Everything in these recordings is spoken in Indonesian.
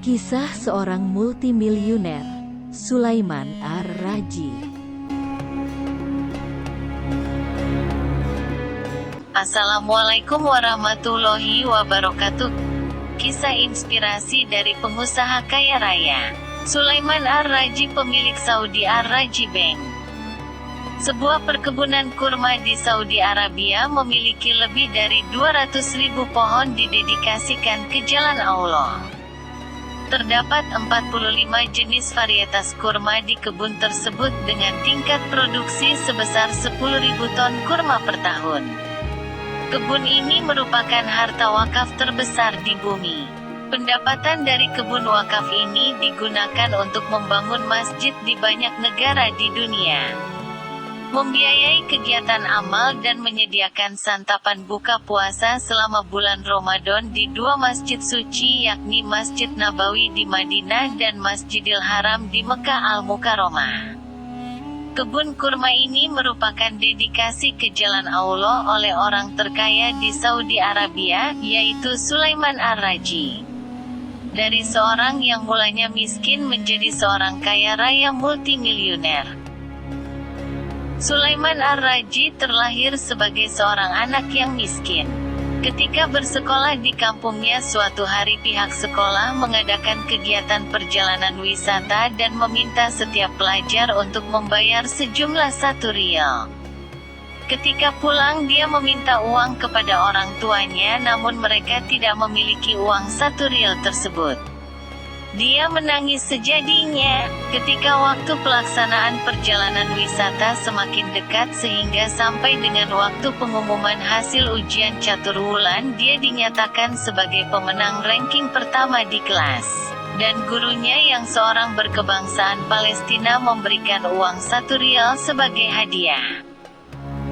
Kisah seorang multimiliuner, Sulaiman Ar-Raji. Assalamualaikum warahmatullahi wabarakatuh. Kisah inspirasi dari pengusaha kaya raya, Sulaiman Ar-Raji, pemilik Saudi Ar-Raji Bank. Sebuah perkebunan kurma di Saudi Arabia memiliki lebih dari 200.000 pohon didedikasikan ke jalan Allah. Terdapat 45 jenis varietas kurma di kebun tersebut dengan tingkat produksi sebesar 10.000 ton kurma per tahun. Kebun ini merupakan harta wakaf terbesar di bumi. Pendapatan dari kebun wakaf ini digunakan untuk membangun masjid di banyak negara di dunia, membiayai kegiatan amal dan menyediakan santapan buka puasa selama bulan Ramadan di dua masjid suci, yakni Masjid Nabawi di Madinah dan Masjidil Haram di Mekah Al-Mukarramah. Kebun kurma ini merupakan dedikasi ke jalan Allah oleh orang terkaya di Saudi Arabia, yaitu Sulaiman Ar-Raji. Dari seorang yang mulanya miskin menjadi seorang kaya raya multimiliuner. Sulaiman Ar-Raji terlahir sebagai seorang anak yang miskin. Ketika bersekolah di kampungnya, suatu hari pihak sekolah mengadakan kegiatan perjalanan wisata dan meminta setiap pelajar untuk membayar sejumlah 1 rial. Ketika pulang, dia meminta uang kepada orang tuanya, namun mereka tidak memiliki uang 1 rial tersebut. Dia menangis sejadinya. Ketika waktu pelaksanaan perjalanan wisata semakin dekat sehingga sampai dengan waktu pengumuman hasil ujian catur wulan, dia dinyatakan sebagai pemenang ranking pertama di kelas. Dan gurunya yang seorang berkebangsaan Palestina memberikan uang 1 rial sebagai hadiah.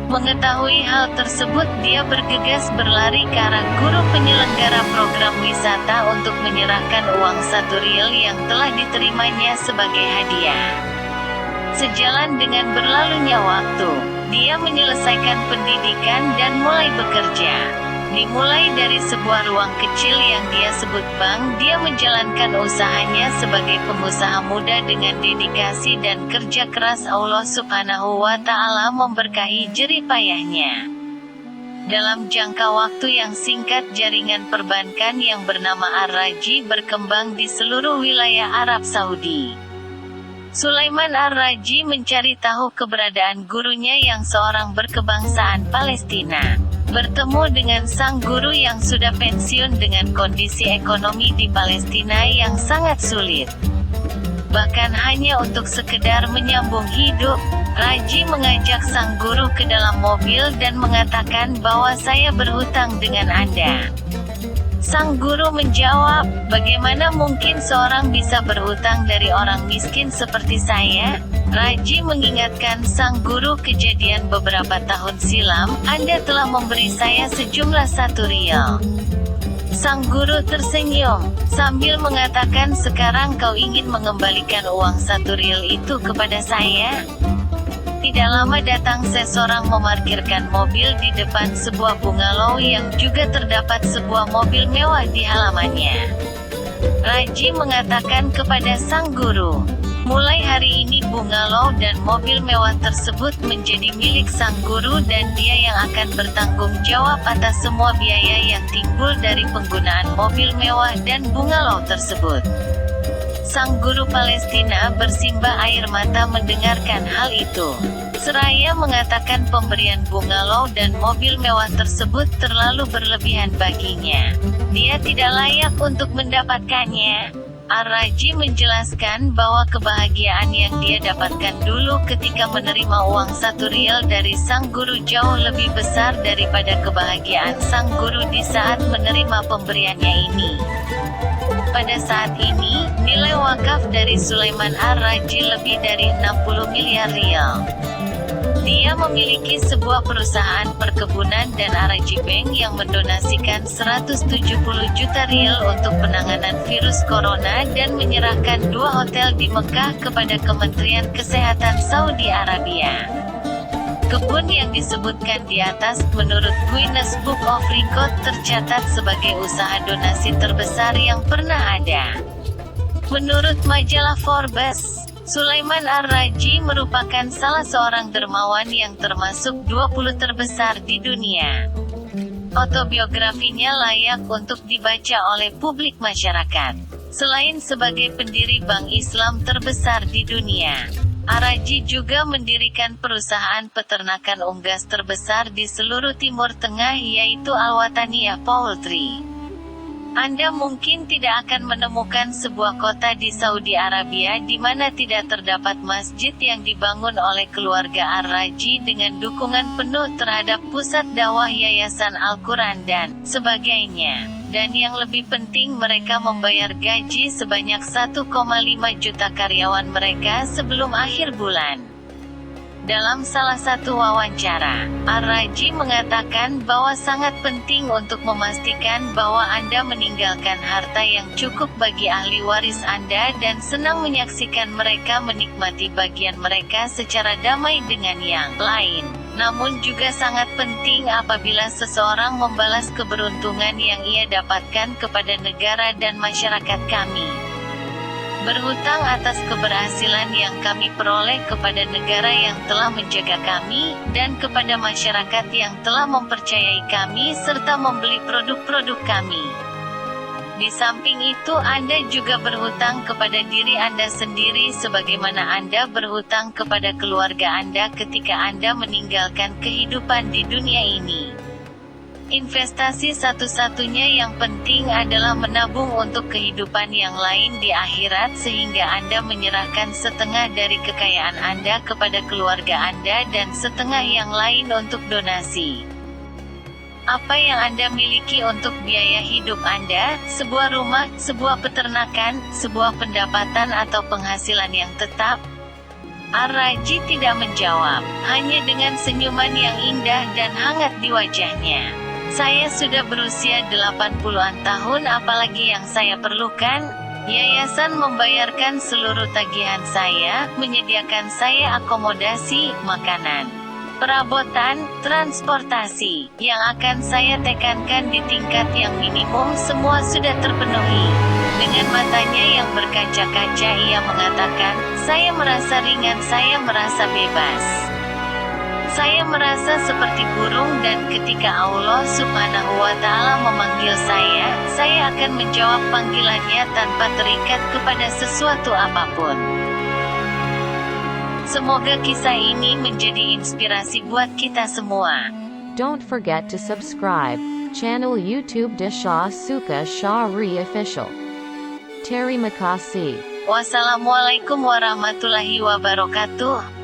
Mengetahui hal tersebut, dia bergegas berlari ke arah guru penyelenggara program wisata untuk menyerahkan uang 1 rial yang telah diterimanya sebagai hadiah. Sejalan dengan berlalunya waktu, dia menyelesaikan pendidikan dan mulai bekerja. Dimulai dari sebuah ruang kecil yang dia sebut bank, dia menjalankan usahanya sebagai pengusaha muda dengan dedikasi dan kerja keras. Allah Subhanahu wa Ta'ala memberkahi jerih payahnya. Dalam jangka waktu yang singkat, jaringan perbankan yang bernama Ar-Raji berkembang di seluruh wilayah Arab Saudi. Sulaiman Ar-Raji mencari tahu keberadaan gurunya yang seorang berkebangsaan Palestina. Bertemu dengan sang guru yang sudah pensiun dengan kondisi ekonomi di Palestina yang sangat sulit. Bahkan hanya untuk sekedar menyambung hidup, Raji mengajak sang guru ke dalam mobil dan mengatakan bahwa saya berhutang dengan Anda. Sang guru menjawab, bagaimana mungkin seorang bisa berhutang dari orang miskin seperti saya? Raji mengingatkan sang guru kejadian beberapa tahun silam, Anda telah memberi saya sejumlah 1 rial. Sang guru tersenyum, sambil mengatakan, sekarang kau ingin mengembalikan uang 1 rial itu kepada saya? Tidak lama datang seseorang memarkirkan mobil di depan sebuah bungalow yang juga terdapat sebuah mobil mewah di halamannya. Raji mengatakan kepada sang guru, mulai hari ini bungalow dan mobil mewah tersebut menjadi milik sang guru dan dia yang akan bertanggung jawab atas semua biaya yang timbul dari penggunaan mobil mewah dan bungalow tersebut. Sang guru Palestina bersimbah air mata mendengarkan hal itu. Seraya mengatakan pemberian bungalow dan mobil mewah tersebut terlalu berlebihan baginya. Dia tidak layak untuk mendapatkannya. Ar-Raji menjelaskan bahwa kebahagiaan yang dia dapatkan dulu ketika menerima uang 1 rial dari sang guru jauh lebih besar daripada kebahagiaan sang guru di saat menerima pemberiannya ini. Pada saat ini, nilai wakaf dari Sulaiman Ar-Raji lebih dari 60 miliar rial. Dia memiliki sebuah perusahaan perkebunan dan Ar-Raji Bank yang mendonasikan 170 juta rial untuk penanganan virus corona dan menyerahkan 2 hotel di Mekah kepada Kementerian Kesehatan Saudi Arabia. Kebun yang disebutkan di atas, menurut Guinness Book of Record, tercatat sebagai usaha donasi terbesar yang pernah ada. Menurut majalah Forbes, Sulaiman Ar-Raji merupakan salah seorang dermawan yang termasuk 20 terbesar di dunia. Autobiografinya layak untuk dibaca oleh publik masyarakat. Selain sebagai pendiri bank Islam terbesar di dunia, Ar-Raji juga mendirikan perusahaan peternakan unggas terbesar di seluruh Timur Tengah yaitu Al-Wataniyah Poultry. Anda mungkin tidak akan menemukan sebuah kota di Saudi Arabia di mana tidak terdapat masjid yang dibangun oleh keluarga Ar-Raji dengan dukungan penuh terhadap pusat dakwah Yayasan Al-Quran dan sebagainya. Dan yang lebih penting, mereka membayar gaji sebanyak 1,5 juta karyawan mereka sebelum akhir bulan. Dalam salah satu wawancara, Ar-Raji mengatakan bahwa sangat penting untuk memastikan bahwa Anda meninggalkan harta yang cukup bagi ahli waris Anda dan senang menyaksikan mereka menikmati bagian mereka secara damai dengan yang lain. Namun juga sangat penting apabila seseorang membalas keberuntungan yang ia dapatkan kepada negara dan masyarakat kami. Berhutang atas keberhasilan yang kami peroleh kepada negara yang telah menjaga kami, dan kepada masyarakat yang telah mempercayai kami serta membeli produk-produk kami. Di samping itu, Anda juga berhutang kepada diri Anda sendiri sebagaimana Anda berhutang kepada keluarga Anda ketika Anda meninggalkan kehidupan di dunia ini. Investasi satu-satunya yang penting adalah menabung untuk kehidupan yang lain di akhirat sehingga Anda menyerahkan setengah dari kekayaan Anda kepada keluarga Anda dan setengah yang lain untuk donasi. Apa yang Anda miliki untuk biaya hidup Anda, sebuah rumah, sebuah peternakan, sebuah pendapatan atau penghasilan yang tetap? Ar-Raji tidak menjawab, hanya dengan senyuman yang indah dan hangat di wajahnya. Saya sudah berusia 80-an tahun, apalagi yang saya perlukan? Yayasan membayarkan seluruh tagihan saya, menyediakan saya akomodasi, makanan, perabotan, transportasi. Yang akan saya tekankan di tingkat yang minimum semua sudah terpenuhi. Dengan matanya yang berkaca-kaca ia mengatakan, saya merasa ringan, saya merasa bebas. Saya merasa seperti burung dan ketika Allah Subhanahu wa Ta'ala memanggil saya akan menjawab panggilannya tanpa terikat kepada sesuatu apapun. Semoga kisah ini menjadi inspirasi buat kita semua. Don't forget to subscribe channel YouTube Desha Suka Shahri Official. Terima kasih. Wassalamualaikum warahmatullahi wabarakatuh.